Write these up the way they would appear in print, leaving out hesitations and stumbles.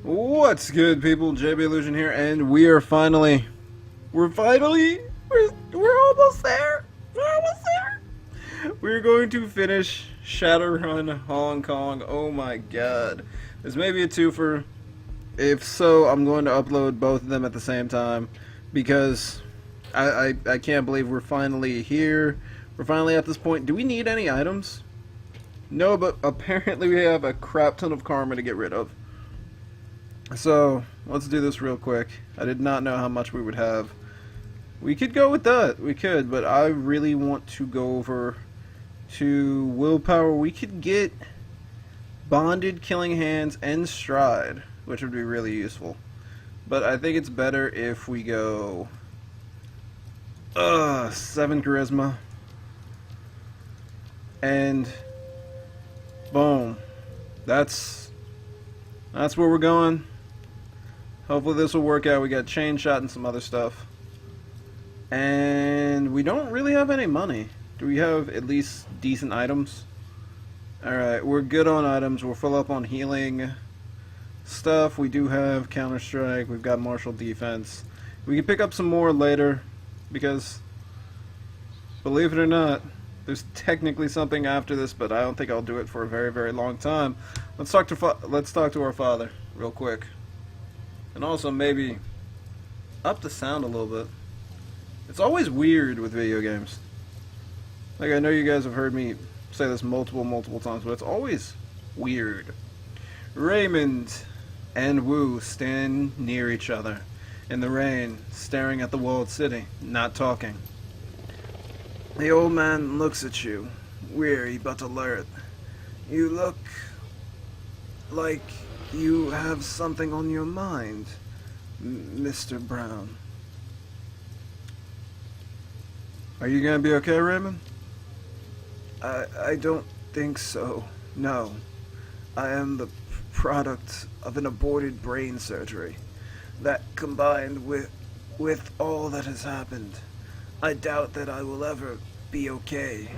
What's good, people? JB Illusion here, and we're finally, we're almost there. We're almost there. We're going to finish Shadowrun Hong Kong. Oh my god. This may be a twofer. If so, I'm going to upload both of them at the same time because I can't believe we're finally here. We're finally at this point. Do we need any items? No, but apparently we have a crap ton of karma to get rid of. So, let's do this real quick. I did not know how much we would have. We could go with that. We could, but I really want to go over to willpower. We could get bonded, killing hands, and stride, which would be really useful. But I think it's better if we go 7 charisma. And boom. That's where we're going. Hopefully this will work out. We got chain shot and some other stuff. And we don't really have any money. Do we have at least decent items? Alright, we're good on items. We're full up on healing stuff. We do have Counter Strike. We've got martial defense. We can pick up some more later because, believe it or not, there's technically something after this, but I don't think I'll do it for a very, very long time. Let's talk to our father real quick. And also maybe up the sound a little bit. It's always weird with video games. Like, I know you guys have heard me say this multiple times, but it's always weird. Raymond and Wu stand near each other in the rain, staring at the walled city, not talking. The old man looks at you, weary but alert. You look like you have something on your mind, Mr. Brown. Are you gonna be okay, Raymond? I don't think so. No. I am the product of an aborted brain surgery. That combined with all that has happened, I doubt that I will ever be okay.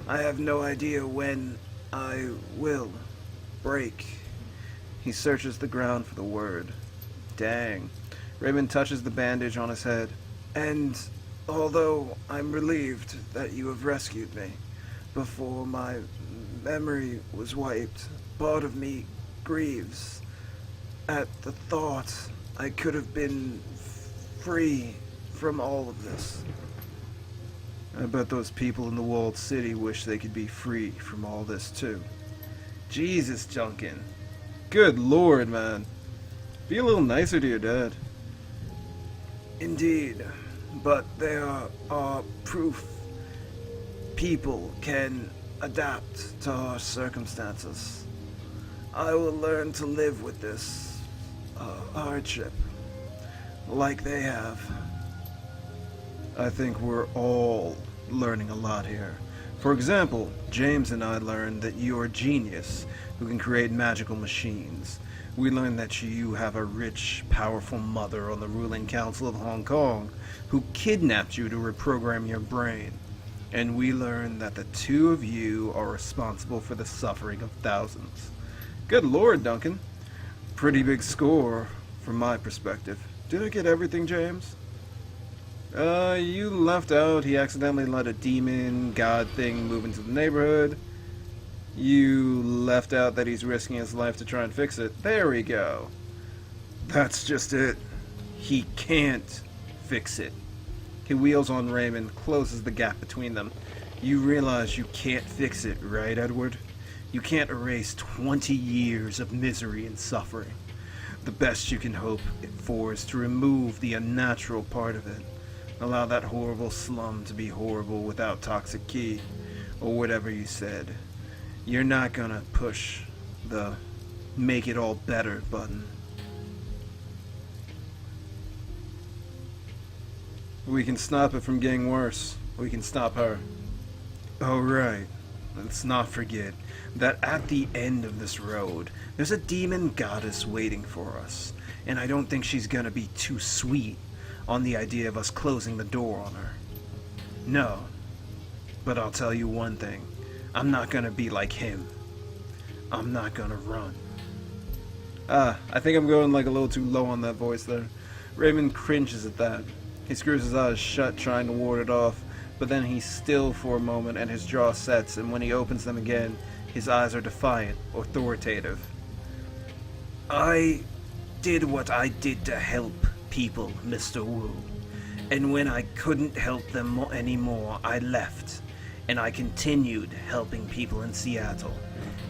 I have no idea when I will break. He searches the ground for the word. Dang. Raymond touches the bandage on his head. And although I'm relieved that you have rescued me before my memory was wiped, part of me grieves at the thought I could have been free from all of this. I bet those people in the walled city wish they could be free from all this too. Jesus, Junkin. Good lord, man. Be a little nicer to your dad. Indeed, but there are proof people can adapt to our circumstances. I will learn to live with this hardship like they have. I think we're all learning a lot here. For example, James and I learned that you're a genius who can create magical machines. We learned that you have a rich, powerful mother on the ruling council of Hong Kong who kidnapped you to reprogram your brain. And we learned that the two of you are responsible for the suffering of thousands. Good lord, Duncan. Pretty big score from my perspective. Did I get everything, James? You left out he accidentally let a demon god thing move into the neighborhood. You left out that he's risking his life to try and fix it. There we go. That's just it. He can't fix it. He wheels on Raymond, closes the gap between them. You realize you can't fix it, right, Edward? You can't erase 20 years of misery and suffering. The best you can hope for is to remove the unnatural part of it. Allow that horrible slum to be horrible without toxic key, or whatever you said. You're not gonna push the make it all better button. We can stop it from getting worse. We can stop her. Oh right. Let's not forget that at the end of this road, there's a demon goddess waiting for us. And I don't think she's gonna be too sweet on the idea of us closing the door on her. No. But I'll tell you one thing. I'm not gonna be like him. I'm not gonna run. I think I'm going like a little too low on that voice there. Raymond cringes at that. He screws his eyes shut, trying to ward it off, but then he's still for a moment and his jaw sets, and when he opens them again, his eyes are defiant, authoritative. I did what I did to help people, Mr. Wu. And when I couldn't help them anymore, I left. And I continued helping people in Seattle.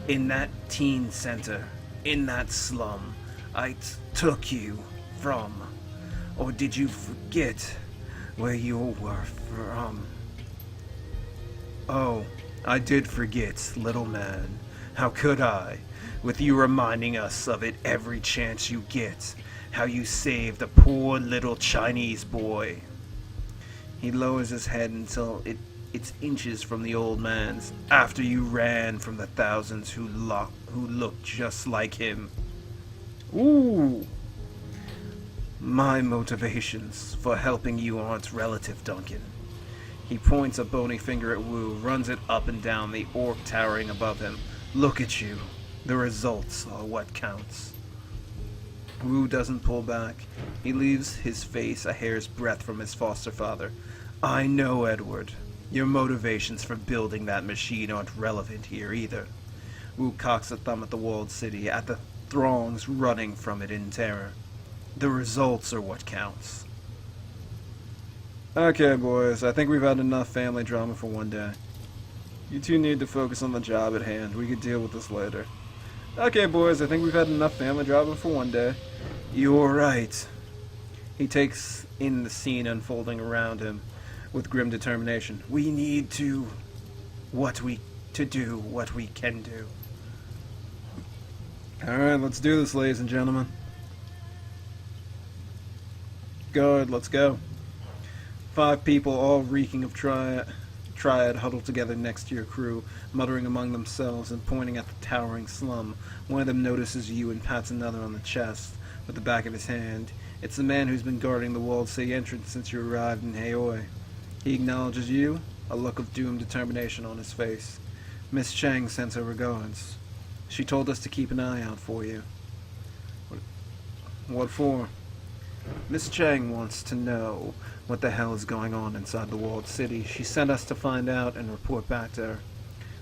In that teen center, in that slum, I took you from. Or did you forget where you were from? Oh, I did forget, little man. How could I? With you reminding us of it every chance you get. How you saved a poor little Chinese boy. He lowers his head until it's inches from the old man's, after you ran from the thousands who looked just like him. Ooh! My motivations for helping you aren't relative, Duncan. He points a bony finger at Wu, runs it up and down the orc towering above him. Look at you. The results are what counts. Wu doesn't pull back. He leaves his face a hair's breadth from his foster father. I know, Edward. Your motivations for building that machine aren't relevant here either. Wu cocks a thumb at the walled city, at the throngs running from it in terror. The results are what counts. Okay, boys, I think we've had enough family drama for one day. You two need to focus on the job at hand. We could deal with this later. Okay, boys, I think we've had enough family drama for one day. You're right. He takes in the scene unfolding around him with grim determination. We need to do what we can do. Alright, let's do this, ladies and gentlemen. Good, let's go. 5 people, all reeking of triad, huddled together next to your crew, muttering among themselves and pointing at the towering slum. One of them notices you and pats another on the chest with the back of his hand. It's the man who's been guarding the walled city entrance since you arrived in Haoi. He acknowledges you, a look of doomed determination on his face. Miss Chang sends her regards. She told us to keep an eye out for you. What for? Miss Chang wants to know what the hell is going on inside the walled city. She sent us to find out and report back to her.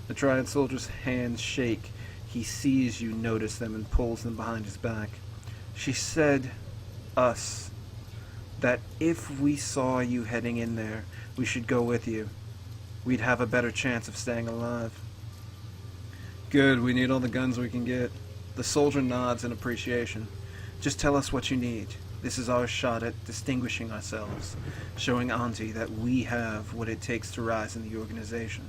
The Triad soldier's hands shake. He sees you notice them and pulls them behind his back. She said, us, that if we saw you heading in there, we should go with you. We'd have a better chance of staying alive. Good, we need all the guns we can get. The soldier nods in appreciation. Just tell us what you need. This is our shot at distinguishing ourselves, showing Auntie that we have what it takes to rise in the organization.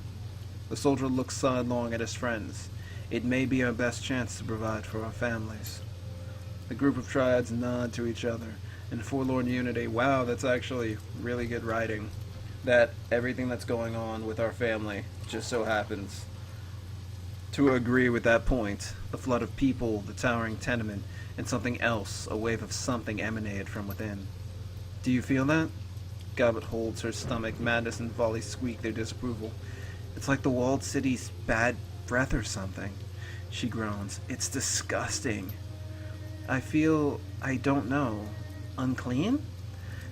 The soldier looks sidelong at his friends. It may be our best chance to provide for our families. The group of triads nod to each other in forlorn unity. Wow, that's actually really good writing. That everything that's going on with our family just so happens to agree with that point. The flood of people, the towering tenement, and something else, a wave of something emanated from within. Do you feel that? Gobbet holds her stomach. Madness and Volley squeak their disapproval. It's like the walled city's bad breath or something. She groans. It's disgusting. I feel, I don't know, unclean?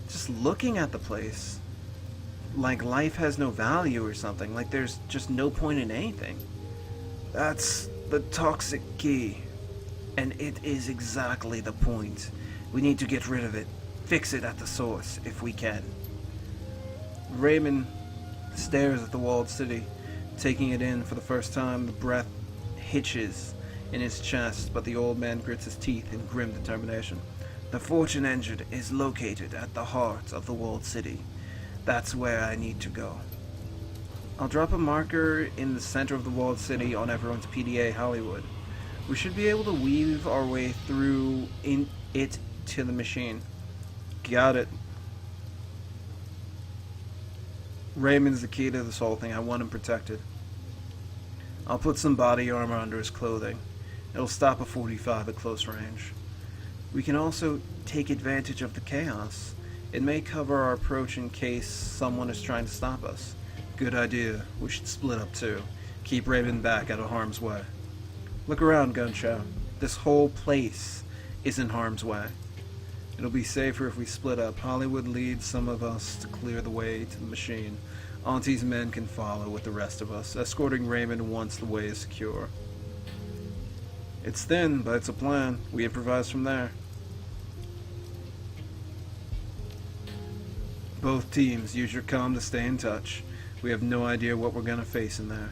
Just looking at the place. Like life has no value or something. Like there's just no point in anything. That's the toxic key. And it is exactly the point. We need to get rid of it. Fix it at the source, if we can. Raymond stares at the walled city, taking it in for the first time. The breath hitches in his chest, but the old man grits his teeth in grim determination. The Fortune Engine is located at the heart of the walled city. That's where I need to go. I'll drop a marker in the center of the walled city on everyone's PDA Hollywood. We should be able to weave our way through in it to the machine. Got it. Raymond's the key to this whole thing. I want him protected. I'll put some body armor under his clothing. It'll stop a 45 at close range. We can also take advantage of the chaos. It may cover our approach in case someone is trying to stop us. Good idea. We should split up too. Keep Raymond back out of harm's way. Look around, Gunshow. This whole place is in harm's way. It'll be safer if we split up. Hollywood leads some of us to clear the way to the machine. Auntie's men can follow with the rest of us, escorting Raymond once the way is secure. It's thin, but it's a plan. We improvise from there. Both teams, use your comm to stay in touch. We have no idea what we're gonna face in there.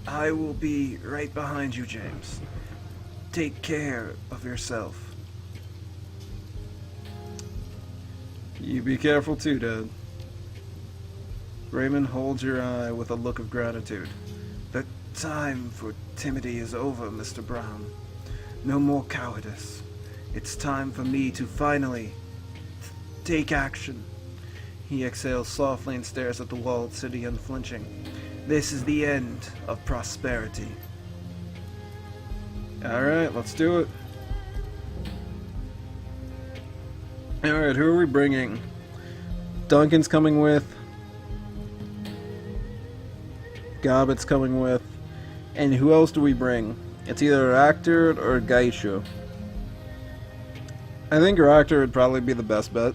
I will be right behind you, James. Take care of yourself. You be careful too, Dad. Raymond holds your eye with a look of gratitude. The time for timidity is over, Mr. Brown. No more cowardice. It's time for me to finally take action. He exhales softly and stares at the walled city unflinching. This is the end of prosperity. Alright, let's do it. Alright, who are we bringing? Duncan's coming with. Gobbet's coming with. And who else do we bring? It's either Actor or Gaishu. I think Reactor would probably be the best bet.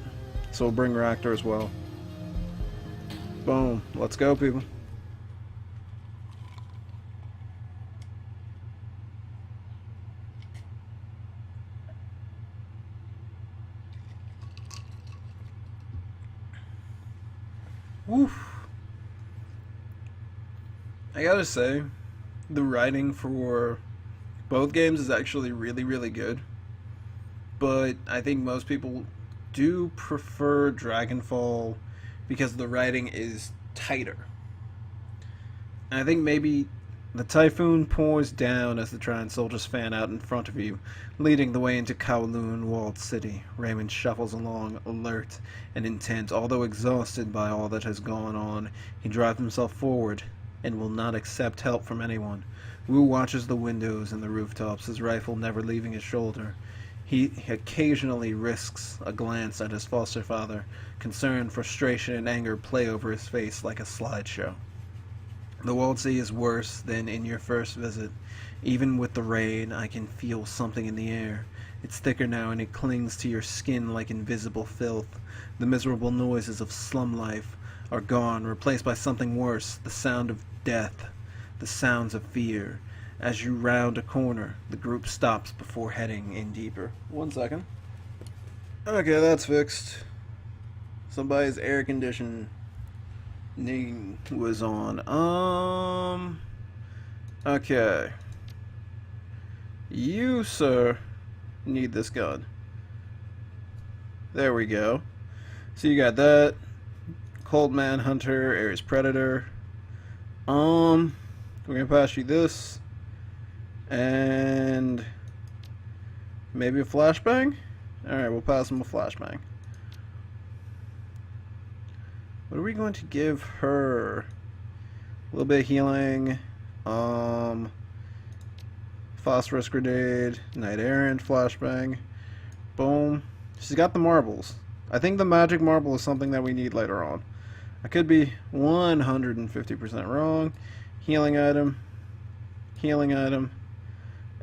So we'll bring Reactor as well. Boom. Let's go, people. Woof. I gotta say, the writing for both games is actually really, really good. But I think most people do prefer Dragonfall because the writing is tighter. And I think maybe the typhoon pours down as the Trine soldiers fan out in front of you, leading the way into Kowloon walled city. Raymond shuffles along, alert and intent. Although exhausted by all that has gone on, he drives himself forward and will not accept help from anyone. Wu watches the windows and the rooftops, his rifle never leaving his shoulder. He occasionally risks a glance at his foster father. Concern, frustration, and anger play over his face like a slideshow. The walled city is worse than in your first visit. Even with the rain, I can feel something in the air. It's thicker now and it clings to your skin like invisible filth. The miserable noises of slum life are gone, replaced by something worse, the sound of death, the sounds of fear. As you round a corner, the group stops before heading in deeper. 1 second. Okay, that's fixed. Somebody's air conditioning was on. Okay. You, sir, need this gun. There we go. So you got that. Cold Manhunter, Ares Predator. We're gonna pass you this. And maybe a flashbang? Alright, we'll pass him a flashbang. What are we going to give her? A little bit of healing. Phosphorus Grenade. Knight Errant. Flashbang. Boom. She's got the marbles. I think the magic marble is something that we need later on. I could be 150% wrong. Healing item. Healing item.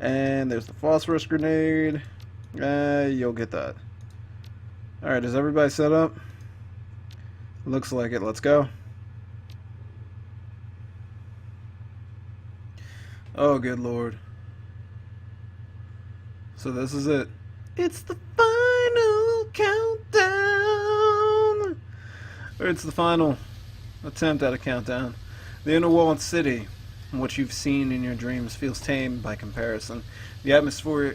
And there's the Phosphorus Grenade. You'll get that. Alright, is everybody set up? Looks like it. Let's go. Oh, good lord. So this is it. It's the final countdown! Or it's the final attempt at a countdown. The inner walled city, what you've seen in your dreams, feels tame by comparison. The atmosphere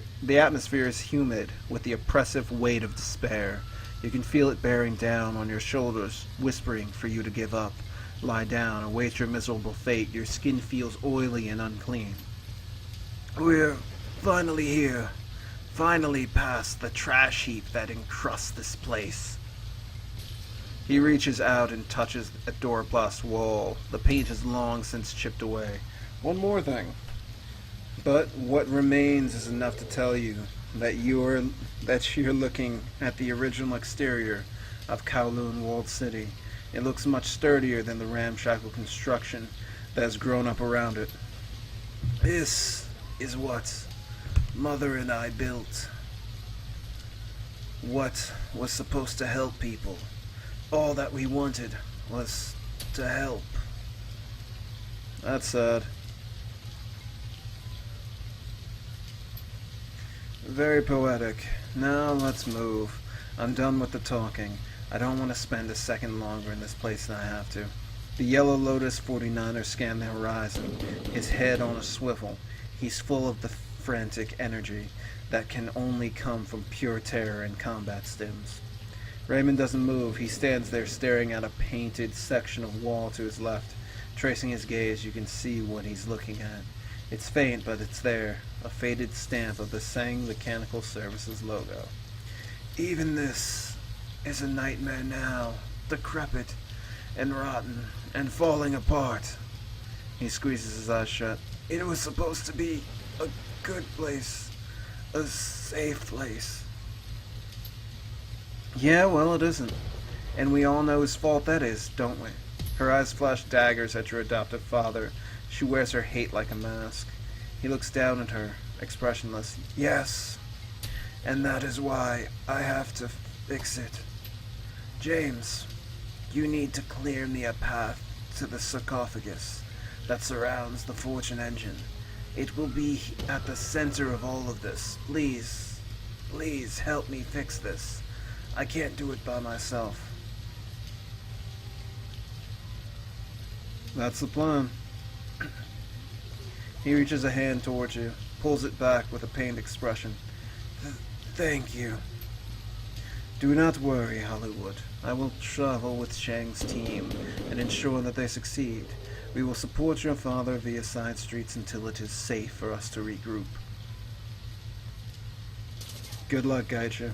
is humid with the oppressive weight of despair. You can feel it bearing down on your shoulders, whispering for you to give up. Lie down, await your miserable fate. Your skin feels oily and unclean. We're finally here. Finally past the trash heap that encrusts this place. He reaches out and touches a doorplast wall. The paint is long since chipped away. One more thing. But what remains is enough to tell you that you're looking at the original exterior of Kowloon Walled City. It looks much sturdier than the ramshackle construction that has grown up around it. This is what Mother and I built what was supposed to help people. All that we wanted was to help. That's sad. Very poetic. Now let's move. I'm done with the talking. I don't want to spend a second longer in this place than I have to. The Yellow Lotus 49er scanned the horizon, his head on a swivel. He's full of the frantic energy that can only come from pure terror and combat stims. Raymond doesn't move. He stands there staring at a painted section of wall to his left. Tracing his gaze, you can see what he's looking at. It's faint, but it's there. A faded stamp of the Sang Mechanical Services logo. Even this is a nightmare now, decrepit and rotten and falling apart. He squeezes his eyes shut. It was supposed to be a good place, a safe place. Yeah, well, it isn't. And we all know whose fault that is, don't we? Her eyes flash daggers at your adoptive father. She wears her hate like a mask. He looks down at her, expressionless. Yes, and that is why I have to fix it. James, you need to clear me a path to the sarcophagus that surrounds the Fortune engine. It will be at the center of all of this. Please, please help me fix this. I can't do it by myself. That's the plan. He reaches a hand towards you, pulls it back with a pained expression. Thank you. Do not worry, Hollywood. I will travel with Shang's team and ensure that they succeed. We will support your father via side streets until it is safe for us to regroup. Good luck, Gaija.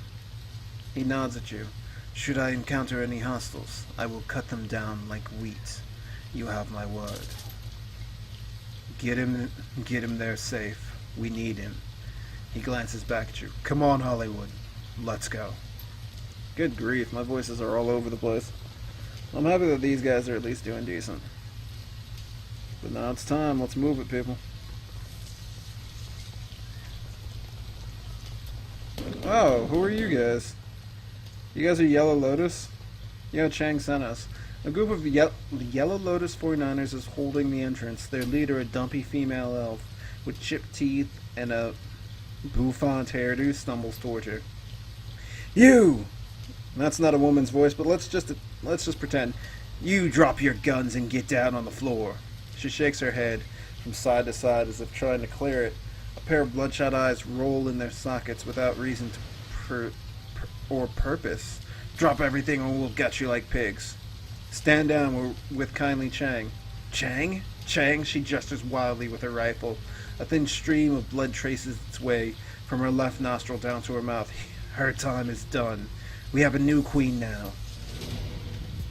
He nods at you. Should I encounter any hostiles, I will cut them down like wheat. You have my word. Get him there safe. We need him. He glances back at you. Come on, Hollywood. Let's go. Good grief, my voices are all over the place. I'm happy that these guys are at least doing decent. But now it's time. Let's move it, people. Oh, who are you guys? You guys are Yellow Lotus? Yeah, Chang sent us. A group of the Yellow Lotus 49ers is holding the entrance. Their leader, a dumpy female elf with chipped teeth and a bouffant hairdo, stumbles toward her. You! That's not a woman's voice, but let's just pretend. You drop your guns and get down on the floor. She shakes her head from side to side as if trying to clear it. A pair of bloodshot eyes roll in their sockets without reason or purpose. Drop everything or we'll gut you like pigs. Stand down with kindly Chang. Chang? Chang? She gestures wildly with her rifle. A thin stream of blood traces its way from her left nostril down to her mouth. Her time is done. We have a new queen now.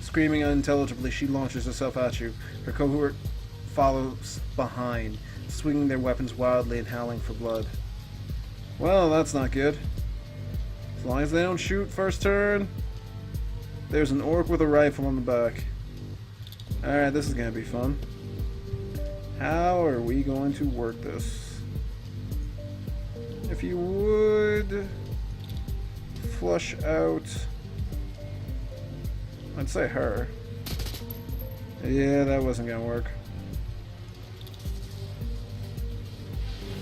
Screaming unintelligibly, she launches herself at you. Her cohort follows behind, swinging their weapons wildly and howling for blood. Well, that's not good. As long as they don't shoot first turn. There's an orc with a rifle on the back. Alright, this is going to be fun. How are we going to work this? If you would flush out, I'd say her. Yeah, that wasn't going to work.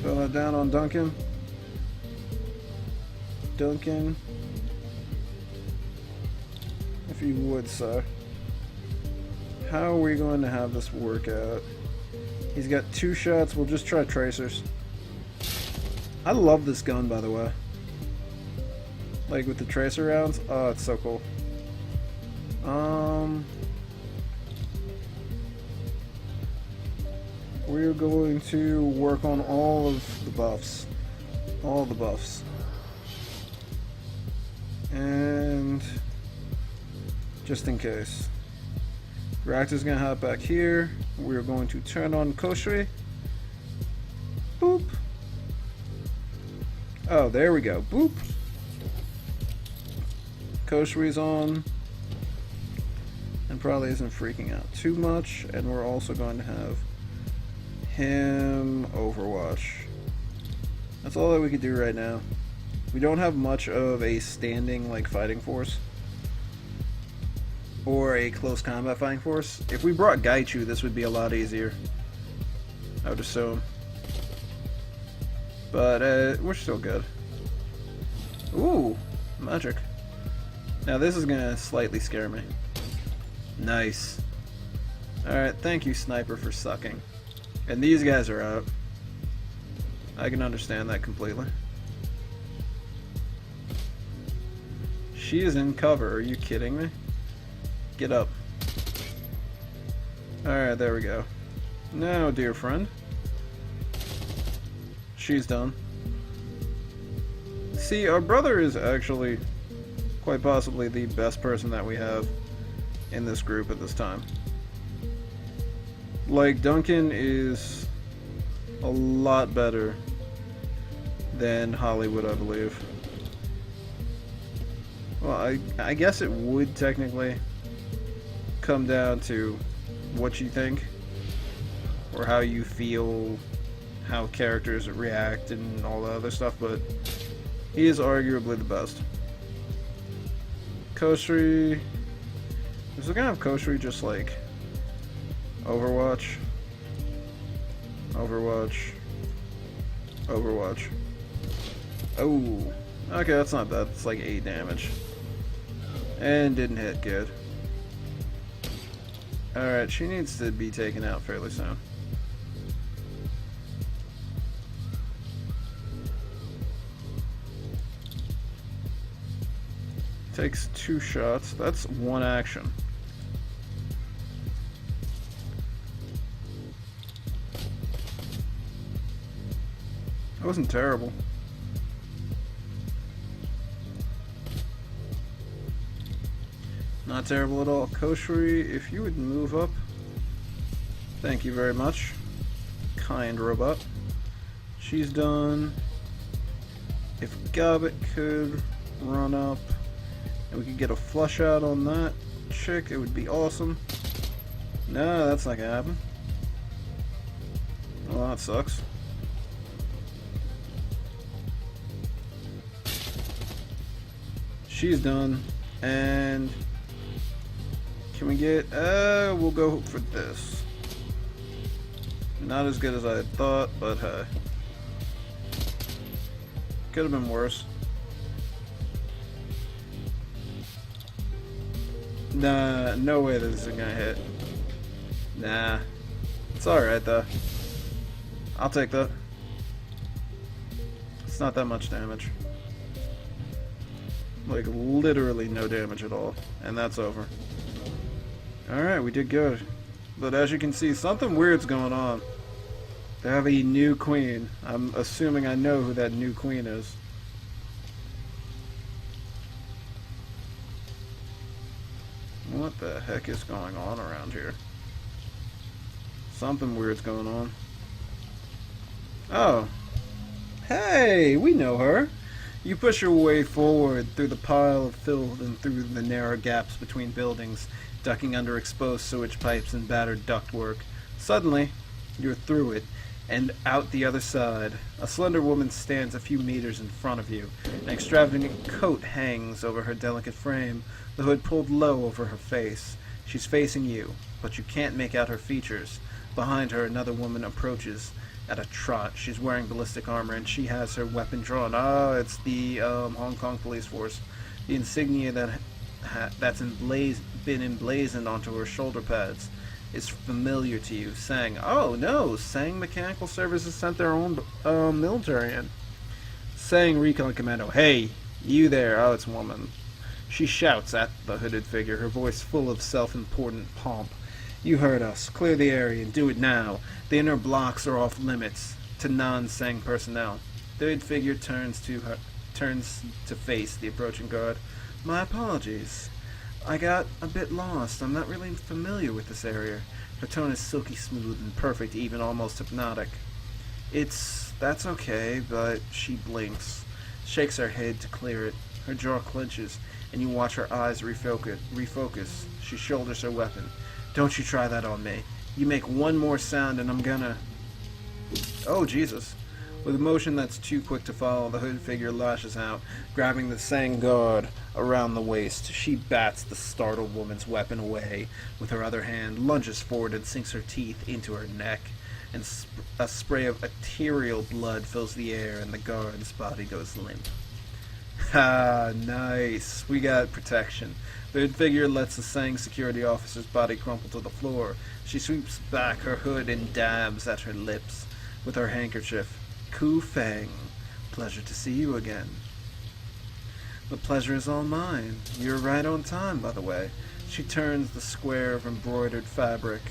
Throw that down on Duncan. Duncan. If you would, sir. How are we going to have this work out? He's got 2 shots. We'll just try tracers. I love this gun, by the way. Like with the tracer rounds. Oh, it's so cool. We're going to work on all of the buffs. All the buffs. And just in case. Reactor's gonna hop back here. We're going to turn on Koshri. Boop. Oh, there we go. Boop. Koshri's on. And probably isn't freaking out too much. And we're also going to have him Overwatch. That's all that we could do right now. We don't have much of a standing, like, fighting force. Or a close combat fighting force. If we brought Gaichu, this would be a lot easier. I would assume. But, we're still good. Ooh, magic. Now this is gonna slightly scare me. Nice. Alright, thank you, Sniper, for sucking. And these guys are out. I can understand that completely. She is in cover, are you kidding me? Get up. Alright, there we go. Now, dear friend. She's done. See, our brother is actually quite possibly the best person that we have in this group at this time. Like, Duncan is a lot better than Hollywood, I believe. Well, I guess it would technically come down to what you think or how you feel, how characters react and all that other stuff, but he is arguably the best. Koshri, is it gonna have Koshri just like Overwatch, Overwatch, Overwatch? Oh, okay, that's not bad. It's like 8 damage. And didn't hit good. Alright, she needs to be taken out fairly soon. Takes 2 shots. That's 1 action. That wasn't terrible. Not terrible at all. Koshri, if you would move up. Thank you very much. Kind robot. She's done. If Gobbit could run up and we could get a flush out on that chick, it would be awesome. No, that's not gonna happen. Well, that sucks. She's done. And can we get, we'll go for this. Not as good as I had thought, but hey. Could have been worse. Nah, no way this is gonna hit. Nah. It's alright though. I'll take that. It's not that much damage. Like, literally no damage at all. And that's over. Alright, we did good. But as you can see, something weird's going on. They have a new queen. I'm assuming I know who that new queen is. What the heck is going on around here? Something weird's going on. Oh. Hey, we know her. You push your way forward through the pile of filth and through the narrow gaps between buildings, ducking under exposed sewage pipes and battered ductwork. Suddenly, you're through it, and out the other side. A slender woman stands a few meters in front of you. An extravagant coat hangs over her delicate frame, the hood pulled low over her face. She's facing you, but you can't make out her features. Behind her, another woman approaches at a trot. She's wearing ballistic armor, and she has her weapon drawn. Oh, it's the Hong Kong police force. The insignia that's been emblazoned onto her shoulder pads is familiar to you. Sang. Oh no, Sang Mechanical Services sent their own military in. Sang Recon Commando. Hey, you there. Oh, it's a woman. She shouts at the hooded figure, her voice full of self-important pomp. You heard us. Clear the area and do it now. The inner blocks are off limits to non-Sang personnel. The hooded figure turns to face the approaching guard. My apologies. I got a bit lost. I'm not really familiar with this area. Her tone is silky smooth and perfect, even almost hypnotic. That's okay, but she blinks, shakes her head to clear it. Her jaw clenches, and you watch her eyes refocus. She shoulders her weapon. Don't you try that on me. You make one more sound and I'm gonna... Oh, Jesus. With a motion that's too quick to follow, the hooded figure lashes out, grabbing the Sang guard around the waist. She bats the startled woman's weapon away with her other hand, lunges forward and sinks her teeth into her neck, and a spray of ethereal blood fills the air and the guard's body goes limp. Ha, nice. We got protection. The hood figure lets the Sang security officer's body crumple to the floor. She sweeps back her hood and dabs at her lips with her handkerchief. Ku Feng, pleasure to see you again. The pleasure is all mine. You're right on time, by the way. She turns the square of embroidered fabric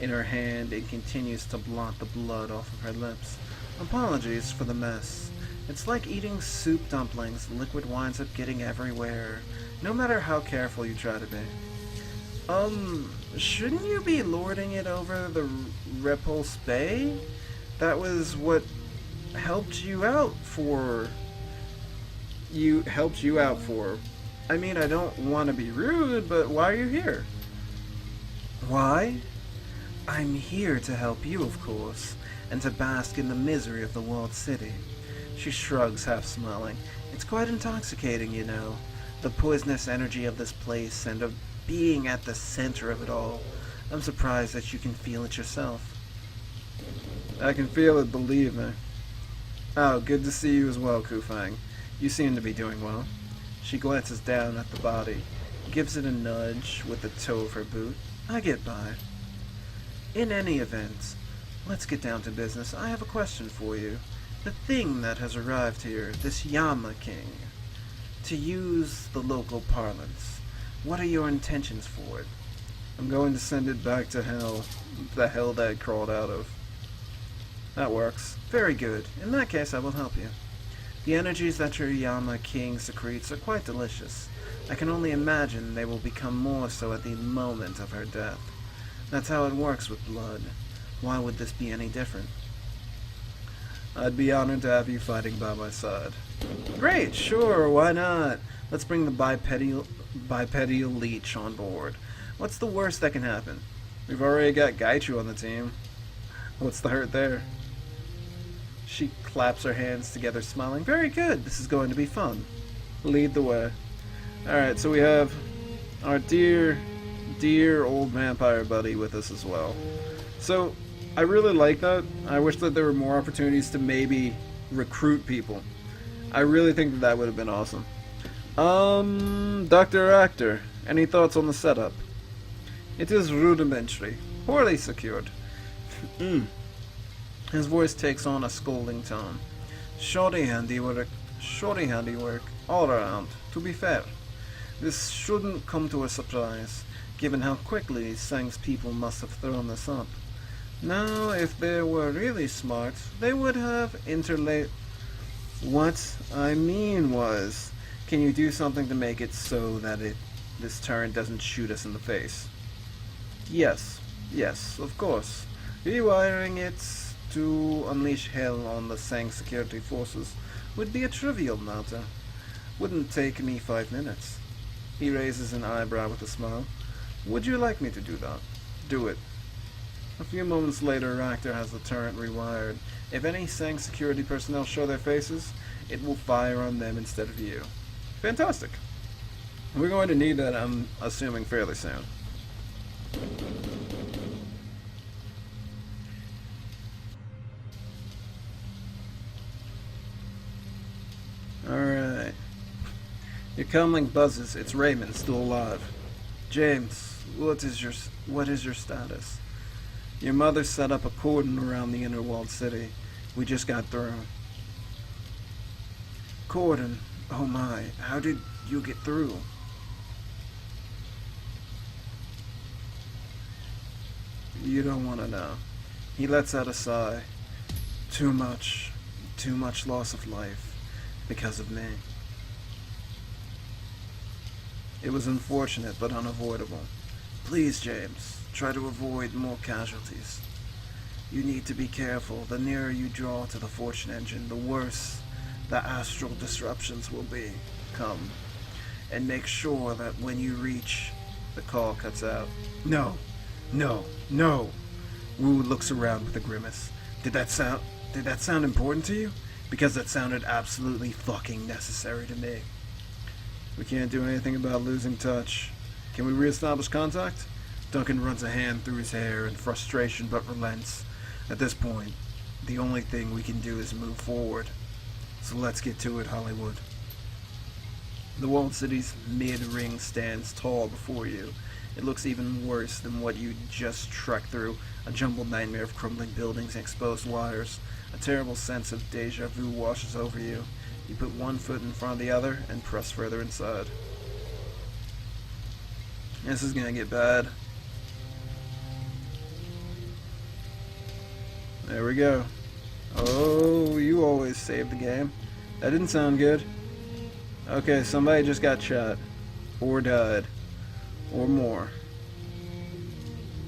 in her hand and continues to blot the blood off of her lips. Apologies for the mess. It's like eating soup dumplings. Liquid winds up getting everywhere, no matter how careful you try to be. Shouldn't you be lording it over the Repulse Bay? That was what helped you out for. I mean, I don't want to be rude, but why are you here? Why? I'm here to help you, of course, and to bask in the misery of the walled city. She shrugs, half smiling. It's quite intoxicating, you know. The poisonous energy of this place and of being at the center of it all. I'm surprised that you can feel it yourself. I can feel it, believe me. Oh, good to see you as well, Ku Feng. You seem to be doing well. She glances down at the body, gives it a nudge with the toe of her boot. I get by. In any event, let's get down to business. I have a question for you. The thing that has arrived here, this Yama King, to use the local parlance, what are your intentions for it? I'm going to send it back to hell, the hell that it crawled out of. That works. Very good. In that case, I will help you. The energies that your Yama King secretes are quite delicious. I can only imagine they will become more so at the moment of her death. That's how it works with blood. Why would this be any different? I'd be honored to have you fighting by my side. Great, sure, why not? Let's bring the bipedal leech on board. What's the worst that can happen? We've already got Gaichu on the team. What's the hurt there? She claps her hands together, smiling. Very good, this is going to be fun. Lead the way. Alright, so we have our dear old vampire buddy with us as well. So, I really like that. I wish that there were more opportunities to maybe recruit people. I really think that would have been awesome. Dr. Actor, any thoughts on the setup? It is rudimentary, poorly secured. His voice takes on a scolding tone. Shoddy handiwork, all around, to be fair. This shouldn't come to a surprise, given how quickly Sang's people must have thrown this up. Now, if they were really smart, they would have interlaid. What I mean was, can you do something to make it so that this turret doesn't shoot us in the face? Yes, of course. Rewiring it to unleash hell on the Sang security forces would be a trivial matter. Wouldn't take me 5 minutes. He raises an eyebrow with a smile. Would you like me to do that? Do it. A few moments later, Ractor has the turret rewired. If any Sang security personnel show their faces, it will fire on them instead of you. Fantastic. We're going to need that, I'm assuming, fairly soon. Alright. Your comlink buzzes. It's Raymond, still alive. James, what is your status? Your mother set up a cordon around the inner walled city. We just got through. Cordon? Oh my, how did you get through? You don't want to know. He lets out a sigh. Too much loss of life because of me. It was unfortunate but unavoidable. Please, James, try to avoid more casualties. You need to be careful. The nearer you draw to the fortune engine, the worse the astral disruptions will become. And make sure that when you reach, the call cuts out. No. Wu looks around with a grimace. Did that sound? Did that sound important to you? Because that sounded absolutely fucking necessary to me. We can't do anything about losing touch. Can we reestablish contact? Duncan runs a hand through his hair in frustration but relents. At this point, the only thing we can do is move forward. So let's get to it, Hollywood. The walled city's mid-ring stands tall before you. It looks even worse than what you just trekked through, a jumbled nightmare of crumbling buildings and exposed wires. A terrible sense of deja vu washes over you. You put one foot in front of the other and press further inside. This is gonna get bad. There we go. Oh, you always save the game. That didn't sound good. Okay, somebody just got shot. Or died. Or more.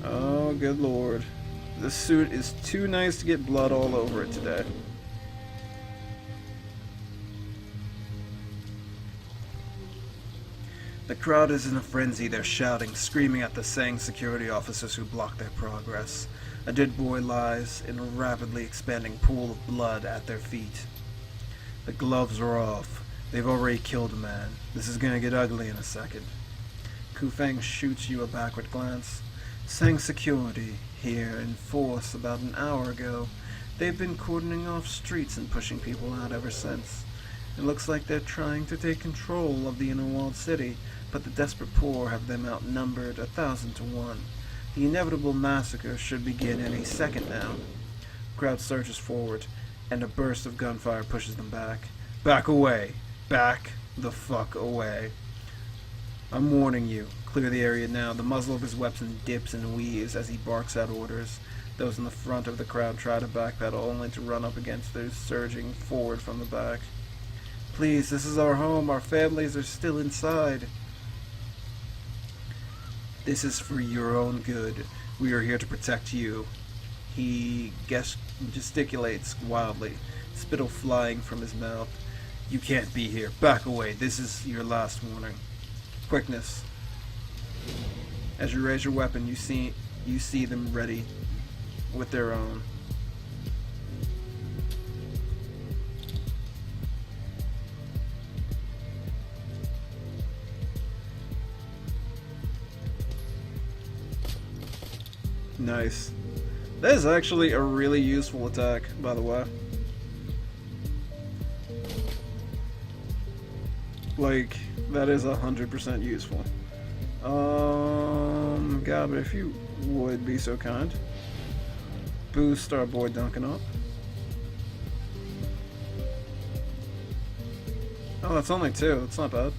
Oh, good lord. This suit is too nice to get blood all over it today. The crowd is in a frenzy. They're shouting, screaming at the Sang security officers who block their progress. A dead boy lies in a rapidly expanding pool of blood at their feet. The gloves are off. They've already killed a man. This is gonna get ugly in a second. Kufang shoots you a backward glance. Sang security here in force about an hour ago. They've been cordoning off streets and pushing people out ever since. It looks like they're trying to take control of the inner walled city, but the desperate poor have them outnumbered 1,000 to 1. The inevitable massacre should begin any second now. The crowd surges forward, and a burst of gunfire pushes them back. Back away! Back the fuck away. I'm warning you. Clear the area now. The muzzle of his weapon dips and weaves as he barks out orders. Those in the front of the crowd try to backpedal, only to run up against those surging forward from the back. Please, this is our home. Our families are still inside. This is for your own good. We are here to protect you. He gesticulates wildly, spittle flying from his mouth. You can't be here. Back away. This is your last warning. Quickness. As you raise your weapon, you see them ready with their own. Nice. That is actually a really useful attack, by the way. Like, that is 100% useful. God, but if you would be so kind. Boost our boy Duncan up. Oh, that's only 2. That's not bad.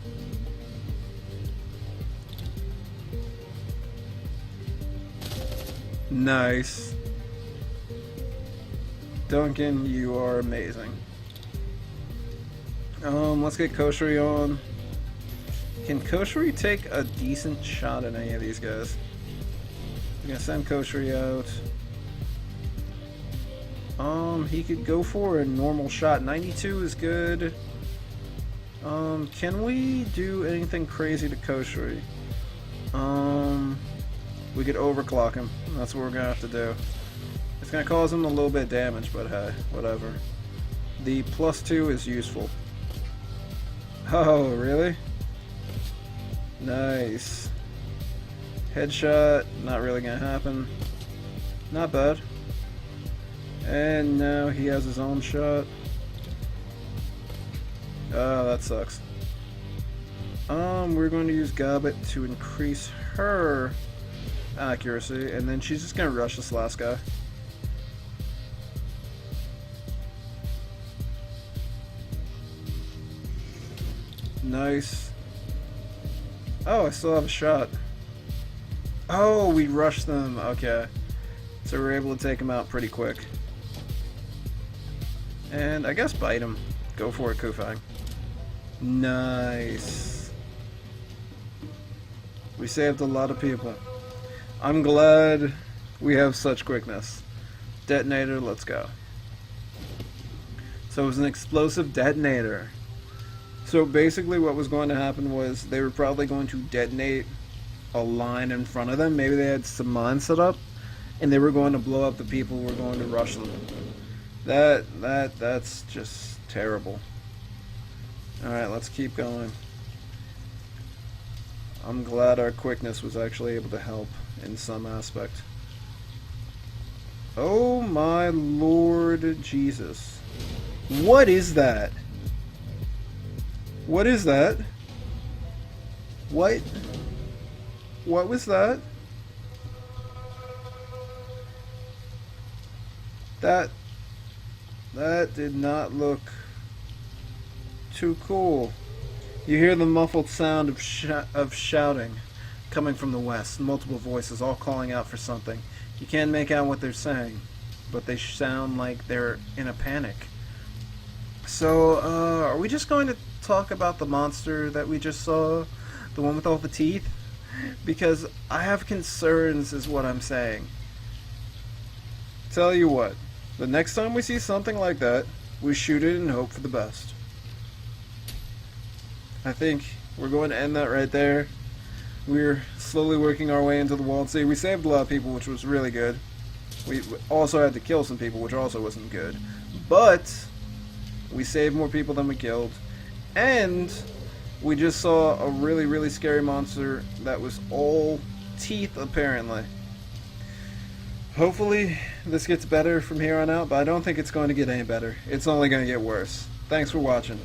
Nice. Duncan, you are amazing. Let's get Koshiri on. Can Koshiri take a decent shot at any of these guys? I'm gonna send Koshiri out. He could go for a normal shot. 92 is good. Can we do anything crazy to Koshiri? We could overclock him. That's what we're gonna have to do. It's gonna cause him a little bit of damage, but hey, whatever. The +2 is useful. Oh, really? Nice. Headshot, not really gonna happen. Not bad. And now he has his own shot. Oh, that sucks. We're going to use Gobbet to increase her accuracy, and then she's just gonna rush this last guy. Nice. Oh, I still have a shot. Oh, we rushed them. Okay. So we're able to take him out pretty quick. And I guess bite him. Go for it, Kufang. Nice. We saved a lot of people. I'm glad we have such quickness. Detonator, let's go. So it was an explosive detonator. So basically what was going to happen was they were probably going to detonate a line in front of them. Maybe they had some mines set up, and they were going to blow up the people who were going to rush them. That's just terrible. Alright, let's keep going. I'm glad our quickness was actually able to help in some aspect. Oh my Lord Jesus. What is that? What is that? What? What was that? That did not look too cool. You hear the muffled sound of shouting coming from the west, multiple voices all calling out for something. You can't make out what they're saying, but they sound like they're in a panic. So, are we just going to talk about the monster that we just saw? The one with all the teeth? Because I have concerns is what I'm saying. Tell you what, the next time we see something like that, we shoot it and hope for the best. I think we're going to end that right there. We're slowly working our way into the walled city. We saved a lot of people, which was really good. We also had to kill some people, which also wasn't good. But we saved more people than we killed. And we just saw a really, really scary monster that was all teeth, apparently. Hopefully this gets better from here on out, but I don't think it's going to get any better. It's only going to get worse. Thanks for watching.